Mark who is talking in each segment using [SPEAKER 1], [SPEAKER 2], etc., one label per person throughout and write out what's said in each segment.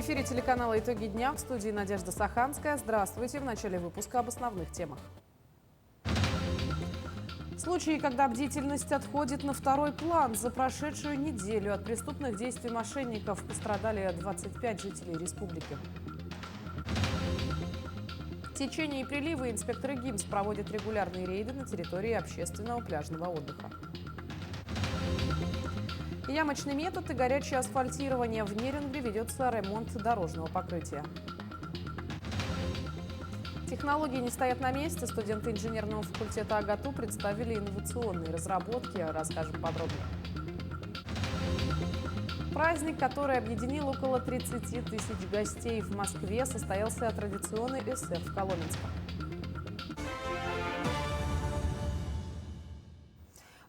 [SPEAKER 1] эфире телеканала «Итоги дня», в студии Надежда Саханская. Здравствуйте. В начале выпуска об основных темах. Случаи, когда бдительность отходит на второй план. За прошедшую неделю от преступных действий мошенников пострадали 25 жителей республики. В течение прилива инспекторы ГИМС проводят регулярные рейды на территории общественного пляжного отдыха. Ямочный метод и горячее асфальтирование. В Нерюнгри ведется ремонт дорожного покрытия. Технологии не стоят на месте. Студенты инженерного факультета АГАТУ представили инновационные разработки. Расскажем подробно. Праздник, который объединил около 30 тысяч гостей в Москве, состоялся традиционный СФ в Коломенском.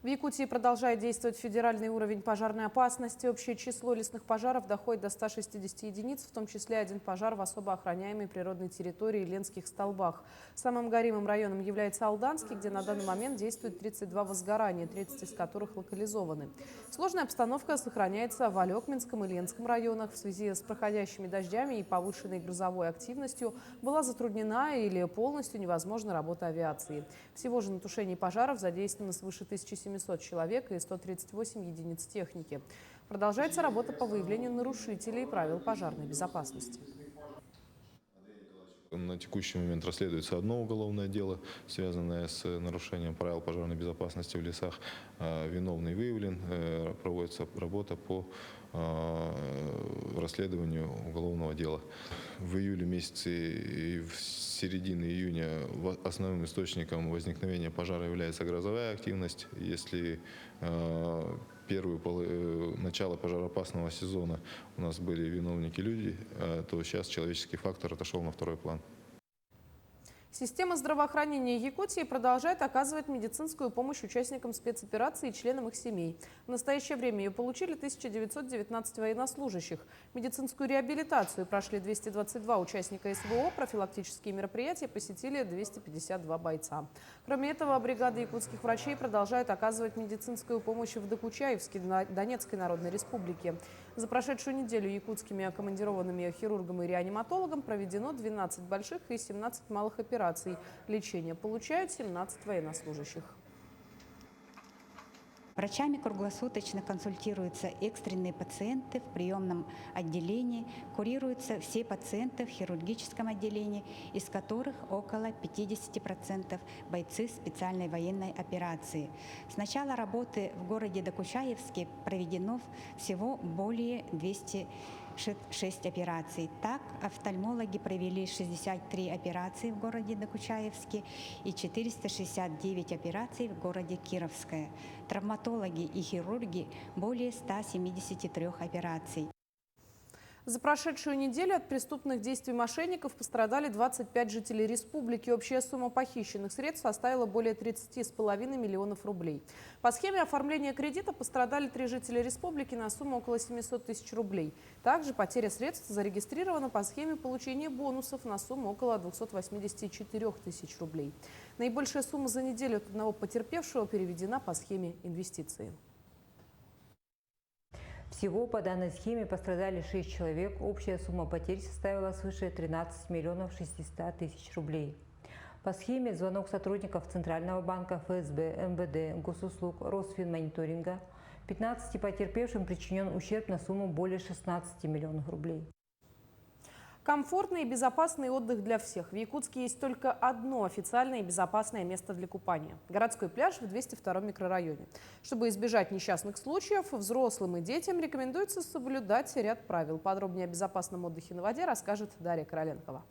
[SPEAKER 1] В Якутии продолжает действовать федеральный уровень пожарной опасности. Общее число лесных пожаров доходит до 160 единиц, в том числе один пожар в особо охраняемой природной территории Ленских столбах. Самым горимым районом является Алданский, где на данный момент действует 32 возгорания, 30 из которых локализованы. Сложная обстановка сохраняется в Алекминском и Ленском районах. В связи с проходящими дождями и повышенной грузовой активностью была затруднена или полностью невозможна работа авиации. Всего же на тушении пожаров задействовано свыше 1700 человек и 138 единиц техники. Продолжается работа по выявлению нарушителей правил пожарной безопасности.
[SPEAKER 2] На текущий момент расследуется одно уголовное дело, связанное с нарушением правил пожарной безопасности в лесах. Виновный выявлен, проводится работа по расследованию уголовного дела. В июле месяце и в середине июня основным источником возникновения пожара является грозовая активность. Если начало пожароопасного сезона у нас были виновники люди, то сейчас человеческий фактор отошел на второй план.
[SPEAKER 1] Система здравоохранения Якутии продолжает оказывать медицинскую помощь участникам спецоперации и членам их семей. В настоящее время ее получили 1919 военнослужащих. Медицинскую реабилитацию прошли 222 участника СВО, профилактические мероприятия посетили 252 бойца. Кроме этого, бригады якутских врачей продолжают оказывать медицинскую помощь в Докучаевске, Донецкой Народной Республике. За прошедшую неделю якутскими командированными хирургом и реаниматологом проведено 12 больших и 17 малых операций. Лечение получают 17 военнослужащих.
[SPEAKER 3] Врачами круглосуточно консультируются экстренные пациенты в приемном отделении, курируются все пациенты в хирургическом отделении, из которых около 50% бойцы специальной военной операции. С начала работы в городе Докучаевске проведено всего более 206 операций. Так, офтальмологи провели 63 операции в городе Докучаевске и 469 операций в городе Кировское. Травматологи и хирурги более 173 операций.
[SPEAKER 1] За прошедшую неделю от преступных действий мошенников пострадали 25 жителей республики. Общая сумма похищенных средств составила более 30,5 миллионов рублей. По схеме оформления кредита пострадали 3 жителя республики на сумму около 700 тысяч рублей. Также потеря средств зарегистрирована по схеме получения бонусов на сумму около 284 тысяч рублей. Наибольшая сумма за неделю от одного потерпевшего переведена по схеме инвестиции.
[SPEAKER 4] Всего по данной схеме пострадали 6 человек. Общая сумма потерь составила свыше 13 миллионов 600 тысяч рублей. По схеме звонок сотрудников Центрального банка, ФСБ, МВД, Госуслуг, Росфинмониторинга 15 потерпевшим причинен ущерб на сумму более 16 миллионов рублей.
[SPEAKER 1] Комфортный и безопасный отдых для всех. В Якутске есть только одно официальное и безопасное место для купания – городской пляж в 202 микрорайоне. Чтобы избежать несчастных случаев, взрослым и детям рекомендуется соблюдать ряд правил. Подробнее о безопасном отдыхе на воде расскажет Дарья Короленкова.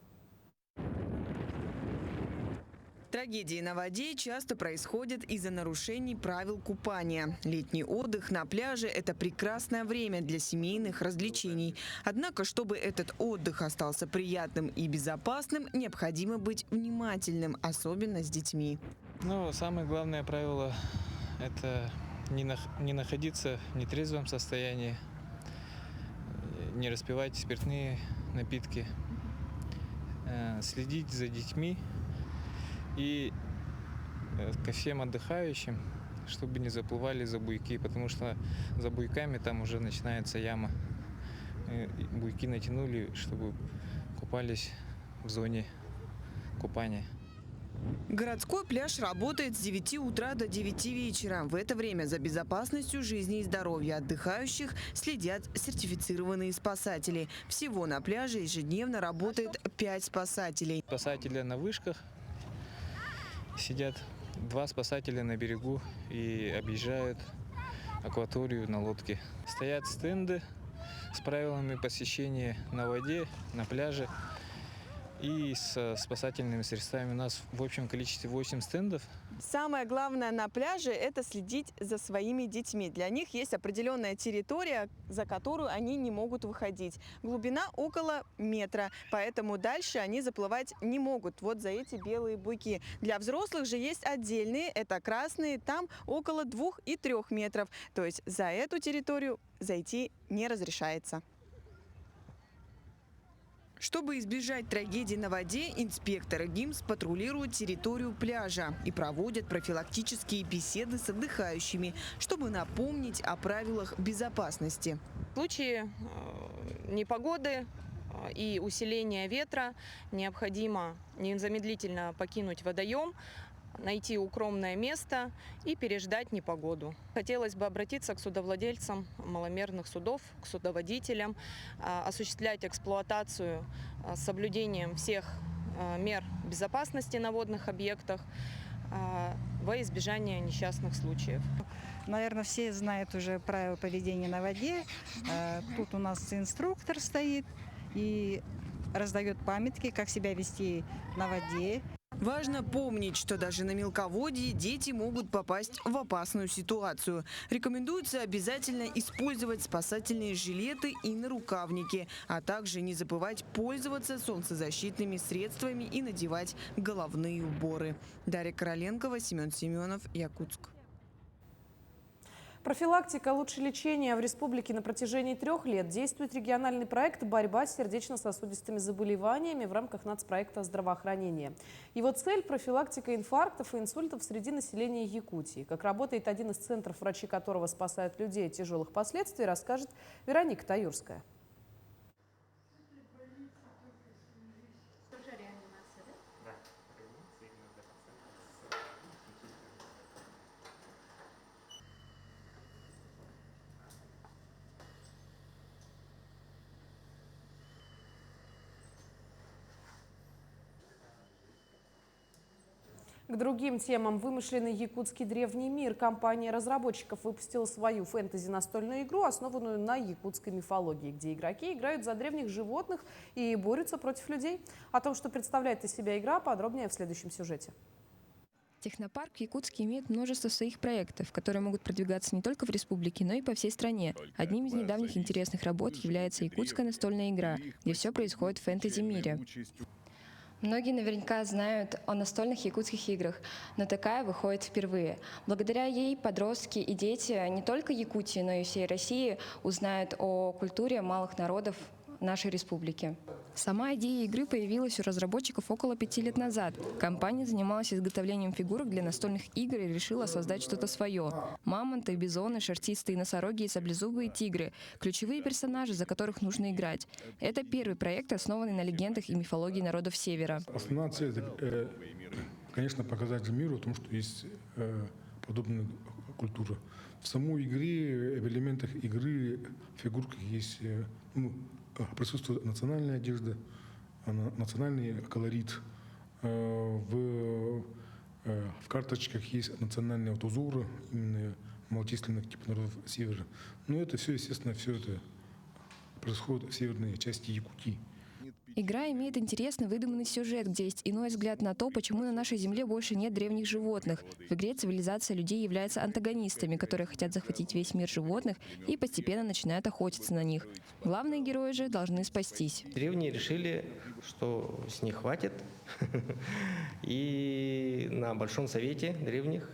[SPEAKER 5] Трагедии на воде часто происходят из-за нарушений правил купания. Летний отдых на пляже – это прекрасное время для семейных развлечений. Однако, чтобы этот отдых остался приятным и безопасным, необходимо быть внимательным, особенно с детьми.
[SPEAKER 6] Самое главное правило – это не находиться в нетрезвом состоянии, не распивать спиртные напитки, следить за детьми. И ко всем отдыхающим, чтобы не заплывали за буйки, потому что за буйками там уже начинается яма. буйки натянули, чтобы купались в зоне купания.
[SPEAKER 5] Городской пляж работает с 9 утра до 9 вечера. В это время за безопасностью жизни и здоровья отдыхающих следят сертифицированные спасатели. Всего на пляже ежедневно работает 5 спасателей.
[SPEAKER 6] Спасатели на вышках сидят, 2 спасателя на берегу и объезжают акваторию на лодке. Стоят стенды с правилами посещения на воде, на пляже. И со спасательными средствами у нас в общем количестве 8 стендов.
[SPEAKER 5] Самое главное на пляже – это следить за своими детьми. Для них есть определенная территория, за которую они не могут выходить. Глубина около метра, поэтому дальше они заплывать не могут. Вот за эти белые буйки. Для взрослых же есть отдельные, это красные, там около 2 и 3 метров. То есть за эту территорию зайти не разрешается. Чтобы избежать трагедий на воде, инспекторы ГИМС патрулируют территорию пляжа и проводят профилактические беседы с отдыхающими, чтобы напомнить о правилах безопасности.
[SPEAKER 7] В случае непогоды и усиления ветра необходимо незамедлительно покинуть водоем, найти укромное место и переждать непогоду. Хотелось бы обратиться к судовладельцам маломерных судов, к судоводителям, осуществлять эксплуатацию с соблюдением всех мер безопасности на водных объектах во избежание несчастных случаев.
[SPEAKER 8] Наверное, все знают уже правила поведения на воде. Тут у нас инструктор стоит и раздает памятки, как себя вести на воде.
[SPEAKER 5] Важно помнить, что даже на мелководье дети могут попасть в опасную ситуацию. Рекомендуется обязательно использовать спасательные жилеты и нарукавники, а также не забывать пользоваться солнцезащитными средствами и надевать головные уборы. Дарья Короленкова, Семен Семенов, Якутск.
[SPEAKER 1] Профилактика лучше лечения. В республике на протяжении 3 лет действует региональный проект «Борьба с сердечно-сосудистыми заболеваниями» в рамках нацпроекта здравоохранения. Его цель – профилактика инфарктов и инсультов среди населения Якутии. Как работает один из центров, врачи которого спасают людей от тяжелых последствий, расскажет Вероника Таюрская. К другим темам. Вымышленный якутский древний мир. Компания разработчиков выпустила свою фэнтези-настольную игру, основанную на якутской мифологии, где игроки играют за древних животных и борются против людей. О том, что представляет из себя игра, подробнее в следующем сюжете.
[SPEAKER 9] Технопарк в Якутске имеет множество своих проектов, которые могут продвигаться не только в республике, но и по всей стране. Одним из недавних интересных работ является якутская настольная игра, где все происходит в фэнтези-мире.
[SPEAKER 10] Многие наверняка знают о настольных якутских играх, но такая выходит впервые. Благодаря ей подростки и дети не только Якутии, но и всей России узнают о культуре малых народов нашей республики.
[SPEAKER 9] Сама идея игры появилась у разработчиков около 5 лет назад. Компания занималась изготовлением фигурок для настольных игр и решила создать что-то свое. Мамонты, бизоны, шерстистые носороги и саблезубые тигры – ключевые персонажи, за которых нужно играть. Это первый проект, основанный на легендах и мифологии народов Севера.
[SPEAKER 11] Основная цель – конечно, показать миру о том, что есть подобная культура. В самой игре, в элементах игры, в фигурках есть присутствует национальная одежда, национальный колорит. В карточках есть национальные узоры, именно малочисленных типов народов Севера. Но это все, естественно, все это происходит в северной части Якутии.
[SPEAKER 9] Игра имеет интересный выдуманный сюжет, где есть иной взгляд на то, почему на нашей земле больше нет древних животных. В игре цивилизация людей является антагонистами, которые хотят захватить весь мир животных и постепенно начинают охотиться на них. Главные герои же должны спастись.
[SPEAKER 12] Древние решили, что с них хватит. И на Большом совете древних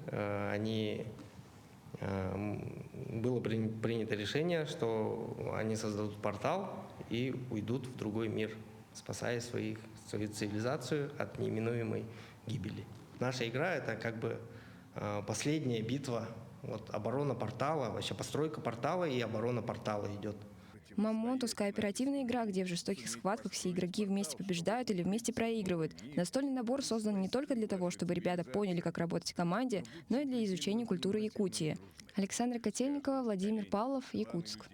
[SPEAKER 12] было принято решение, что они создадут портал и уйдут в другой мир, спасая свою цивилизацию от неминуемой гибели. Наша игра – это как бы последняя битва, оборона портала, вообще постройка портала и оборона портала идет.
[SPEAKER 9] Мамонтус – кооперативная игра, где в жестоких схватках все игроки вместе побеждают или вместе проигрывают. Настольный набор создан не только для того, чтобы ребята поняли, как работать в команде, но и для изучения культуры Якутии. Александра Котельникова, Владимир Павлов, Якутск.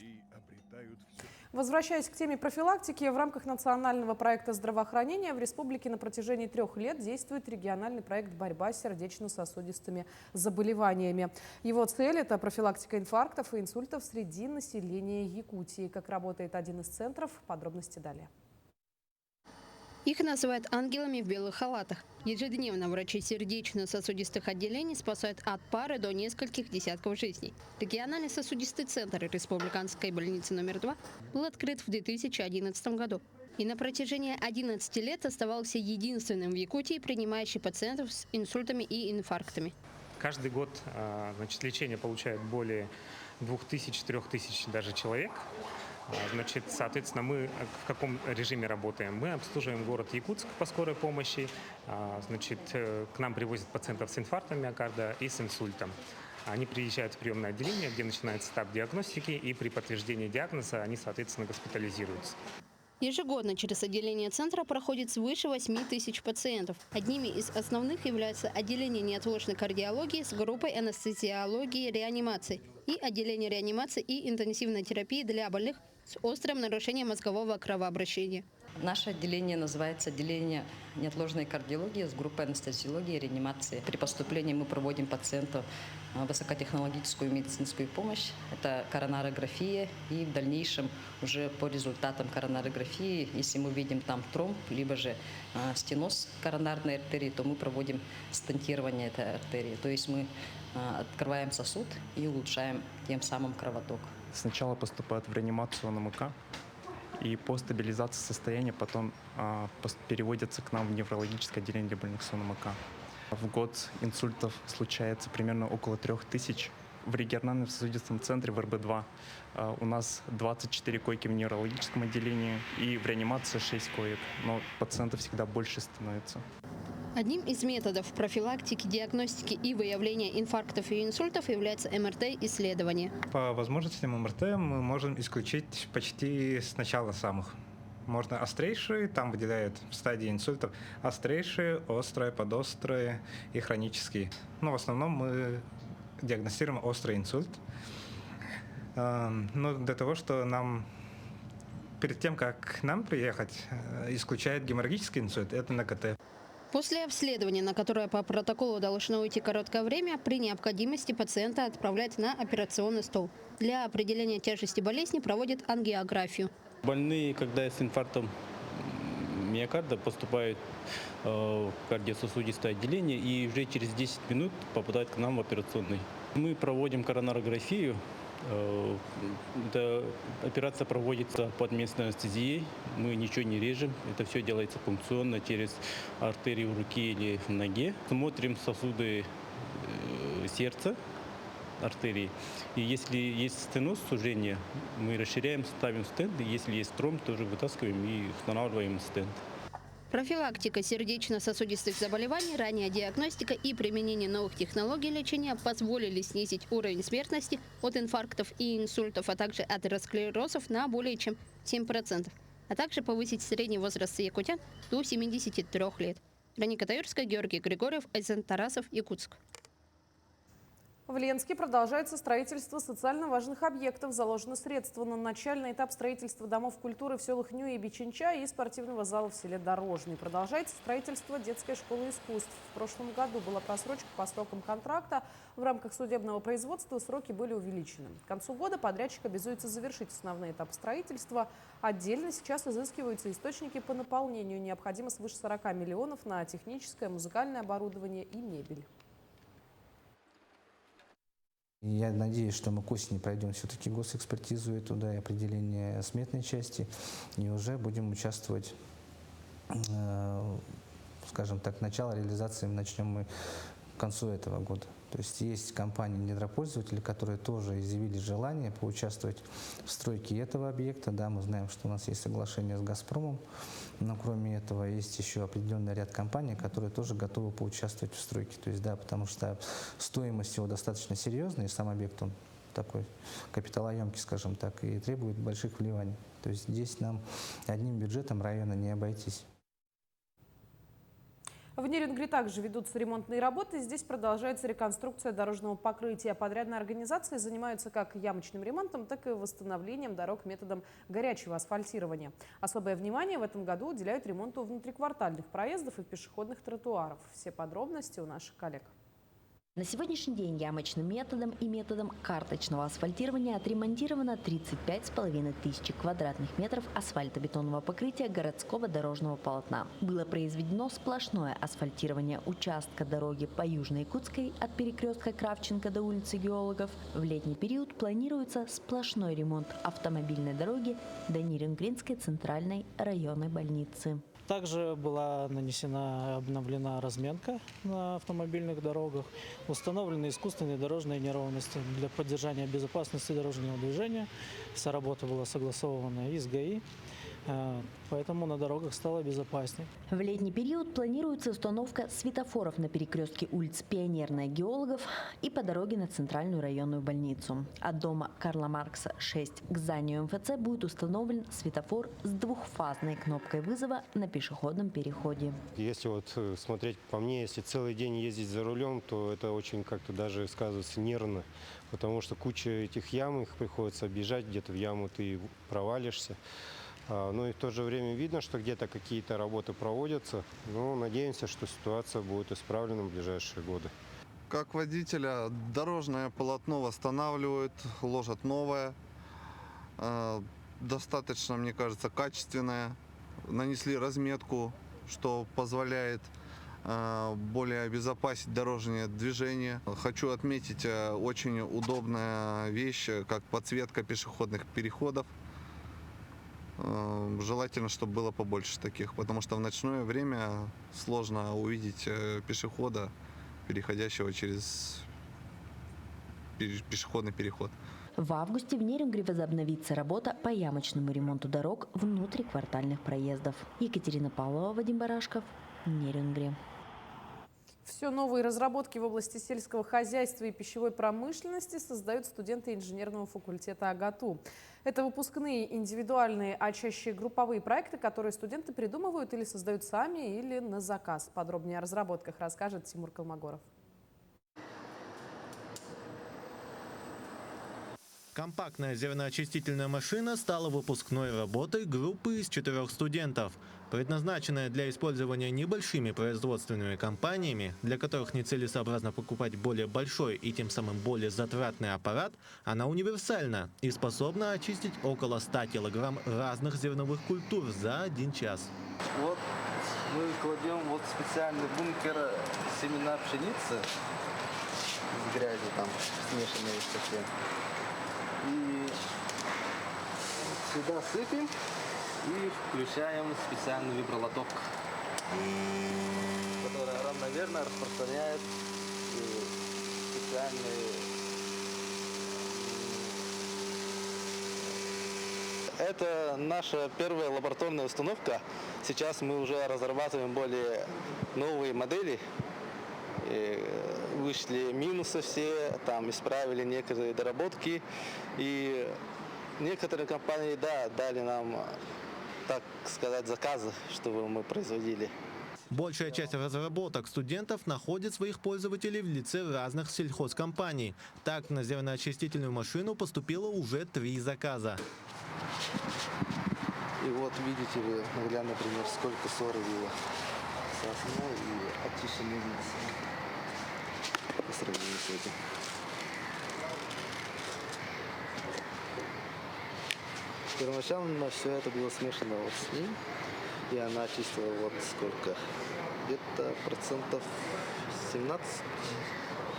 [SPEAKER 1] Возвращаясь к теме профилактики, в рамках национального проекта здравоохранения в республике на протяжении 3 лет действует региональный проект «Борьба с сердечно-сосудистыми заболеваниями». Его цель – это профилактика инфарктов и инсультов среди населения Якутии. Как работает один из центров, подробности далее.
[SPEAKER 13] Их называют ангелами в белых халатах. Ежедневно врачи сердечно-сосудистых отделений спасают от пары до нескольких десятков жизней. Региональный сосудистый центр Республиканской больницы номер 2 был открыт в 2011 году. И на протяжении 11 лет оставался единственным в Якутии, принимающий пациентов с инсультами и инфарктами.
[SPEAKER 14] Каждый год лечение получает более 2000-3000 даже человек. Соответственно, мы в каком режиме работаем? Мы обслуживаем город Якутск по скорой помощи. К нам привозят пациентов с инфарктом миокарда и с инсультом. Они приезжают в приемное отделение, где начинается этап диагностики, и при подтверждении диагноза они, соответственно, госпитализируются.
[SPEAKER 13] Ежегодно через отделение центра проходит свыше 8000 пациентов. Одними из основных являются отделение неотложной кардиологии с группой анестезиологии и реанимации и отделение реанимации и интенсивной терапии для больных с острым нарушением мозгового кровообращения.
[SPEAKER 15] Наше отделение называется отделение неотложной кардиологии с группой анестезиологии и реанимации. При поступлении мы проводим пациенту высокотехнологическую медицинскую помощь. Это коронарография, и в дальнейшем уже по результатам коронарографии, если мы видим там тромб, либо же стеноз коронарной артерии, то мы проводим стентирование этой артерии. То есть мы открываем сосуд и улучшаем тем самым кровоток.
[SPEAKER 16] Сначала поступают в реанимацию НМК, и по стабилизации состояния потом переводятся к нам в неврологическое отделение для больных с НМК. В год инсультов случается примерно около 3000. В региональном сосудистом центре в РБ-2 у нас 24 койки в неврологическом отделении и в реанимации 6 коек, но пациентов всегда больше становится.
[SPEAKER 13] Одним из методов профилактики, диагностики и выявления инфарктов и инсультов является МРТ-исследование.
[SPEAKER 17] По возможностям МРТ мы можем исключить почти с начала самых. Можно острейшие, там выделяют в стадии инсультов острейшие, острые, подострые и хронические. Но в основном мы диагностируем острый инсульт. Но для того, что нам перед тем, как к нам приехать, исключает геморрагический инсульт, это на КТ.
[SPEAKER 13] После обследования, на которое по протоколу должно уйти короткое время, при необходимости пациента отправляют на операционный стол. Для определения тяжести болезни проводят ангиографию.
[SPEAKER 18] Больные, когда с инфарктом миокарда, поступают в кардиососудистое отделение и уже через 10 минут попадают к нам в операционный. Мы проводим коронарографию. Эта операция проводится под местной анестезией. Мы ничего не режем. Это все делается пункционно через артерию в руке или в ноге. Смотрим сосуды сердца, артерии. И если есть стеноз, сужение, мы расширяем, ставим стенд. И если есть тромб, тоже вытаскиваем и устанавливаем стенд.
[SPEAKER 13] Профилактика сердечно-сосудистых заболеваний, ранняя диагностика и применение новых технологий лечения позволили снизить уровень смертности от инфарктов и инсультов, а также атеросклерозов на более чем 7%, а также повысить средний возраст якутян до 73 лет. Раника Таюрская, Георгий Григорьев, Айзен Тарасов, Якутск.
[SPEAKER 1] В Ленске продолжается строительство социально важных объектов. Заложено средства на начальный этап строительства домов культуры в селах Ню и Бичинча и спортивного зала в селе Дорожный. Продолжается строительство детской школы искусств. В прошлом году была просрочка по срокам контракта. В рамках судебного производства сроки были увеличены. К концу года подрядчик обязуется завершить основной этап строительства. Отдельно сейчас изыскиваются источники по наполнению. Необходимо свыше 40 миллионов на техническое, музыкальное оборудование и мебель.
[SPEAKER 19] Я надеюсь, что мы к осени пройдем все-таки госэкспертизу туда и определение сметной части, и уже будем участвовать, скажем так, начало реализации начнем мы к концу этого года. То есть компании-недропользователи, которые тоже изъявили желание поучаствовать в стройке этого объекта. Да, мы знаем, что у нас есть соглашение с «Газпромом», но кроме этого есть еще определенный ряд компаний, которые тоже готовы поучаствовать в стройке. То есть, да, потому что стоимость его достаточно серьезная, и сам объект он такой капиталоемкий, скажем так, и требует больших вливаний. То есть здесь нам одним бюджетом района не обойтись.
[SPEAKER 1] В Нерингре также ведутся ремонтные работы. Здесь продолжается реконструкция дорожного покрытия. Подрядные организации занимаются как ямочным ремонтом, так и восстановлением дорог методом горячего асфальтирования. Особое внимание в этом году уделяют ремонту внутриквартальных проездов и пешеходных тротуаров. Все подробности у наших коллег.
[SPEAKER 20] На сегодняшний день ямочным методом и методом карточного асфальтирования отремонтировано 35,5 тысяч квадратных метров асфальтобетонного покрытия городского дорожного полотна. Было произведено сплошное асфальтирование участка дороги по Южно-Якутской от перекрестка Кравченко до улицы Геологов. В летний период планируется сплошной ремонт автомобильной дороги до Нерингринской центральной районной больницы.
[SPEAKER 21] Также была обновлена разметка на автомобильных дорогах, установлены искусственные дорожные неровности для поддержания безопасности дорожного движения. Вся работа была согласована и с ГАИ, поэтому на дорогах стало безопаснее.
[SPEAKER 20] В летний период планируется установка светофоров на перекрестке улиц Пионерная, Геологов и по дороге на центральную районную больницу. От дома Карла Маркса 6 к зданию МФЦ будет установлен светофор с двухфазной кнопкой вызова на пешеходном переходе.
[SPEAKER 22] Если вот смотреть по мне, если целый день ездить за рулем, то это очень как-то даже сказывается нервно, потому что куча этих ям, их приходится объезжать, где-то в яму ты провалишься. Но и в то же время видно, что где-то какие-то работы проводятся. Но надеемся, что ситуация будет исправлена в ближайшие годы.
[SPEAKER 23] Как водителя дорожное полотно восстанавливают, ложат новое. Достаточно, мне кажется, качественное. Нанесли разметку, что позволяет более обезопасить дорожное движение. Хочу отметить очень удобная вещь, как подсветка пешеходных переходов. Желательно, чтобы было побольше таких, потому что в ночное время сложно увидеть пешехода, переходящего через пешеходный переход.
[SPEAKER 20] В августе в Нерингре возобновится работа по ямочному ремонту дорог внутриквартальных проездов. Екатерина Павлова, Вадим Барашков, Нерингре.
[SPEAKER 1] Все новые разработки в области сельского хозяйства и пищевой промышленности создают студенты инженерного факультета АГАТУ. Это выпускные индивидуальные, а чаще групповые проекты, которые студенты придумывают или создают сами, или на заказ. Подробнее о разработках расскажет Тимур Колмогоров.
[SPEAKER 24] Компактная зерноочистительная машина стала выпускной работой группы из 4 студентов. Предназначенная для использования небольшими производственными компаниями, для которых нецелесообразно покупать более большой и тем самым более затратный аппарат, она универсальна и способна очистить около 100 килограмм разных зерновых культур за 1 час.
[SPEAKER 25] Вот мы кладем вот в специальный бункер семена пшеницы с грязью там смешанные совсем. И сюда сыпем и включаем специальный вибролоток, который равномерно распространяет специальные. Это наша первая лабораторная установка. Сейчас мы уже разрабатываем более новые модели. Вышли минусы все, там исправили некоторые доработки. И некоторые компании, да, дали нам, так сказать, заказы, чтобы мы производили.
[SPEAKER 24] Большая часть разработок студентов находит своих пользователей в лице разных сельхозкомпаний. Так, на зерноочистительную машину поступило уже 3 заказа.
[SPEAKER 25] И вот видите вы, например, сколько ссоры было с основой и очищенной винцем по сравнению с этим. Первоначально все это было смешано вот с ним, и она очистила вот сколько, где-то процентов 17.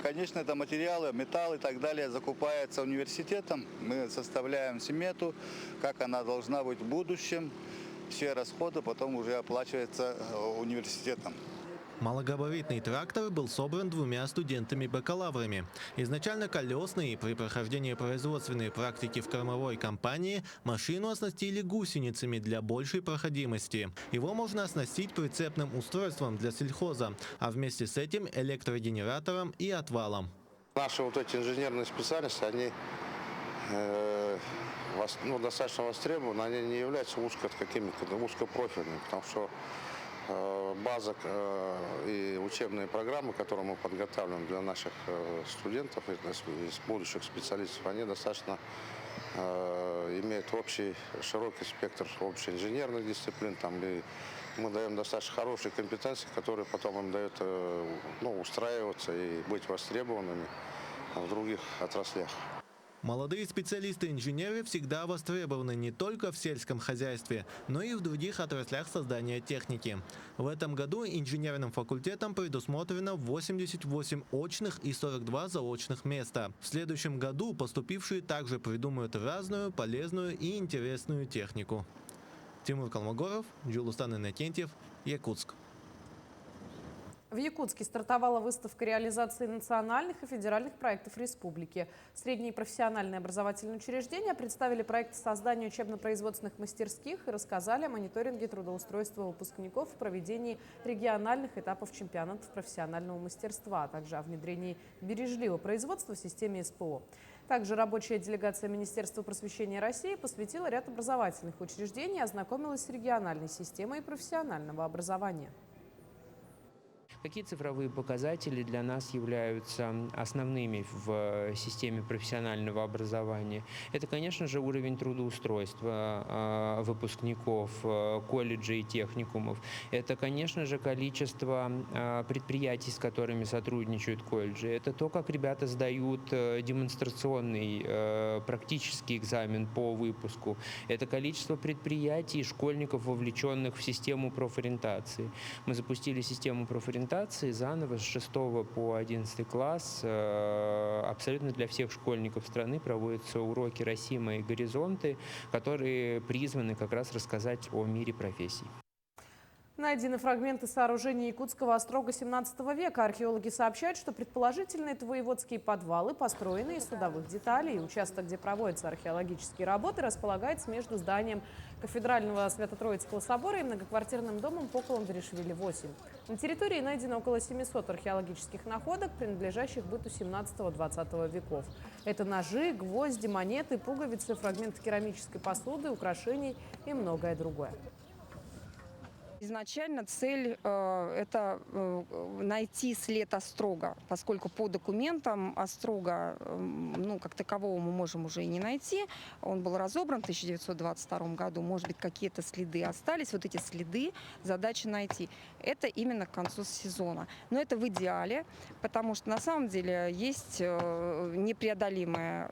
[SPEAKER 26] Конечно, это материалы, металл и так далее закупается университетом. Мы составляем смету, как она должна быть в будущем. Все расходы потом уже оплачиваются университетом.
[SPEAKER 24] Малогабаритный трактор был собран 2 студентами-бакалаврами. Изначально колесный, и при прохождении производственной практики в кормовой компании машину оснастили гусеницами для большей проходимости. Его можно оснастить прицепным устройством для сельхоза, а вместе с этим электрогенератором и отвалом.
[SPEAKER 2] Наши вот эти инженерные специальности, они достаточно востребованы, они не являются узкопрофильными, потому что база и учебные программы, которые мы подготавливаем для наших студентов и будущих специалистов, они достаточно имеют широкий спектр общеинженерных дисциплин, и мы даем достаточно хорошие компетенции, которые потом им дают устраиваться и быть востребованными в других отраслях.
[SPEAKER 24] Молодые специалисты-инженеры всегда востребованы не только в сельском хозяйстве, но и в других отраслях создания техники. В этом году инженерным факультетом предусмотрено 88 очных и 42 заочных места. В следующем году поступившие также придумают разную, полезную и интересную технику. Тимур Калмогоров, Джулустан Иннокентьев, Якутск.
[SPEAKER 1] В Якутске стартовала выставка реализации национальных и федеральных проектов республики. Средние профессиональные образовательные учреждения представили проекты создания учебно-производственных мастерских и рассказали о мониторинге трудоустройства выпускников в проведении региональных этапов чемпионатов профессионального мастерства, а также о внедрении бережливого производства в системе СПО. Также рабочая делегация Министерства просвещения России посвятила ряд образовательных учреждений и ознакомилась с региональной системой профессионального образования.
[SPEAKER 3] Какие цифровые показатели для нас являются основными в системе профессионального образования? Это, конечно же, уровень трудоустройства выпускников колледжей и техникумов. Это, конечно же, количество предприятий, с которыми сотрудничают колледжи. Это то, как ребята сдают демонстрационный практический экзамен по выпуску. Это количество предприятий и школьников, вовлеченных в систему профориентации. Мы запустили систему профориентации заново с 6 по 11 класс. Абсолютно для всех школьников страны проводятся уроки «Россия. Мои горизонты», которые призваны как раз рассказать о мире профессий.
[SPEAKER 1] Найдены фрагменты сооружения якутского острога 17 века. Археологи сообщают, что предположительно это воеводские подвалы, построенные из судовых деталей. Участок, где проводятся археологические работы, располагается между зданием Кафедрального Свято-Троицкого собора и многоквартирным домом Поколом-Даришвили-8. На территории найдено около 700 археологических находок, принадлежащих быту 17-20 веков. Это ножи, гвозди, монеты, пуговицы, фрагменты керамической посуды, украшений и многое другое.
[SPEAKER 4] Изначально цель это найти след острога, поскольку по документам острога как такового мы можем уже и не найти. Он был разобран в 1922 году, может быть, какие-то следы остались. Вот эти следы задача найти. Это именно к концу сезона. Но это в идеале, потому что на самом деле есть непреодолимые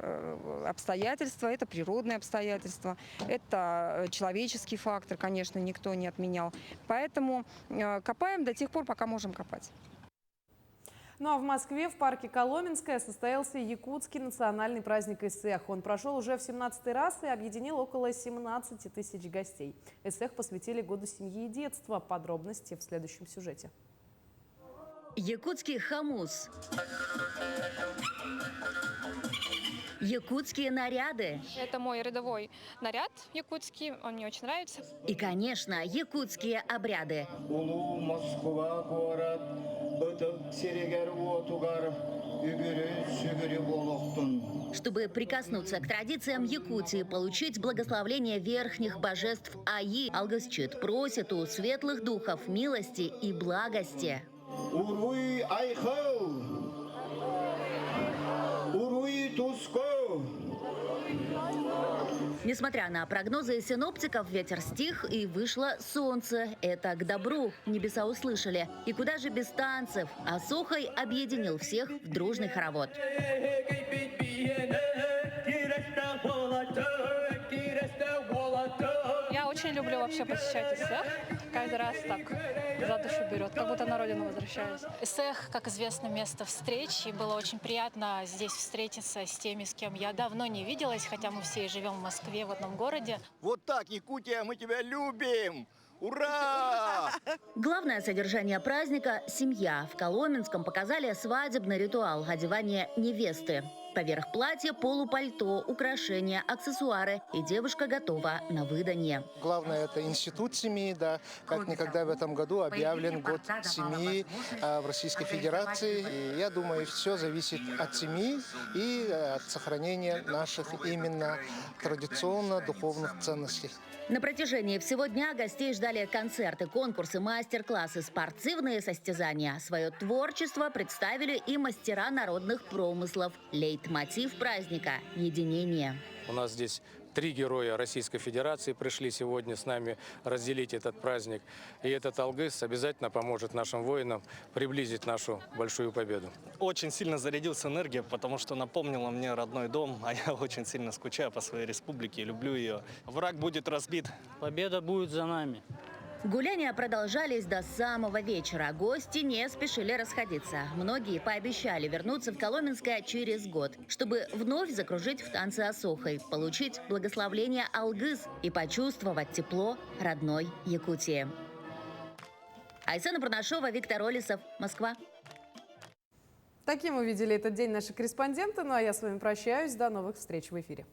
[SPEAKER 4] обстоятельства, это природные обстоятельства, это человеческий фактор, конечно, никто не отменял. Поэтому копаем до тех пор, пока можем копать.
[SPEAKER 1] Ну а в Москве в парке Коломенское состоялся якутский национальный праздник Эсэх. Он прошел уже в 17-й раз и объединил около 17 тысяч гостей. Эсэх посвятили году семьи и детства. Подробности в следующем сюжете.
[SPEAKER 6] Якутский хомус. Якутские наряды.
[SPEAKER 9] Это мой рядовой наряд якутский, он мне очень нравится.
[SPEAKER 6] И, конечно, якутские обряды. Чтобы прикоснуться к традициям Якутии, получить благословление верхних божеств Аи, Алгасчет просит у светлых духов милости и благости. Несмотря на прогнозы синоптиков, ветер стих и вышло солнце. Это к добру, небеса услышали. И куда же без танцев? А Сухой объединил всех в дружный хоровод.
[SPEAKER 9] Я очень люблю вообще посещать Эсэх. Каждый раз так за душу берет, как будто на родину возвращаюсь.
[SPEAKER 7] Эсэх, как известно, место встреч, и было очень приятно здесь встретиться с теми, с кем я давно не виделась, хотя мы все живем в Москве, в одном городе.
[SPEAKER 8] Вот так, Якутия, мы тебя любим! Ура!
[SPEAKER 6] Главное содержание праздника – семья. В Коломенском показали свадебный ритуал – одевание невесты. Поверх платья полупальто, украшения, аксессуары. И девушка готова на выданье.
[SPEAKER 5] Главное – это институт семьи, да. Как никогда в этом году объявлен год семьи в Российской Федерации. И я думаю, все зависит от семьи и от сохранения наших именно традиционно-духовных ценностей.
[SPEAKER 6] На протяжении всего дня гостей ждали концерты, конкурсы, мастер-классы, спортивные состязания. Свое творчество представили и мастера народных промыслов. Лейтмотив праздника – единение.
[SPEAKER 10] У нас здесь 3 героя Российской Федерации пришли сегодня с нами разделить этот праздник. И этот алгыс обязательно поможет нашим воинам приблизить нашу большую победу.
[SPEAKER 11] Очень сильно зарядился энергией, потому что напомнила мне родной дом, а я очень сильно скучаю по своей республике и люблю ее. Враг будет разбит. Победа будет за нами.
[SPEAKER 6] Гуляния продолжались до самого вечера. Гости не спешили расходиться. Многие пообещали вернуться в Коломенское через год, чтобы вновь закружить в танце осохой, получить благословление алгыс и почувствовать тепло родной Якутии. Айсена Бурнашова, Виктор Олесов, Москва.
[SPEAKER 1] Таким увидели этот день наши корреспонденты. Ну а я с вами прощаюсь. До новых встреч в эфире.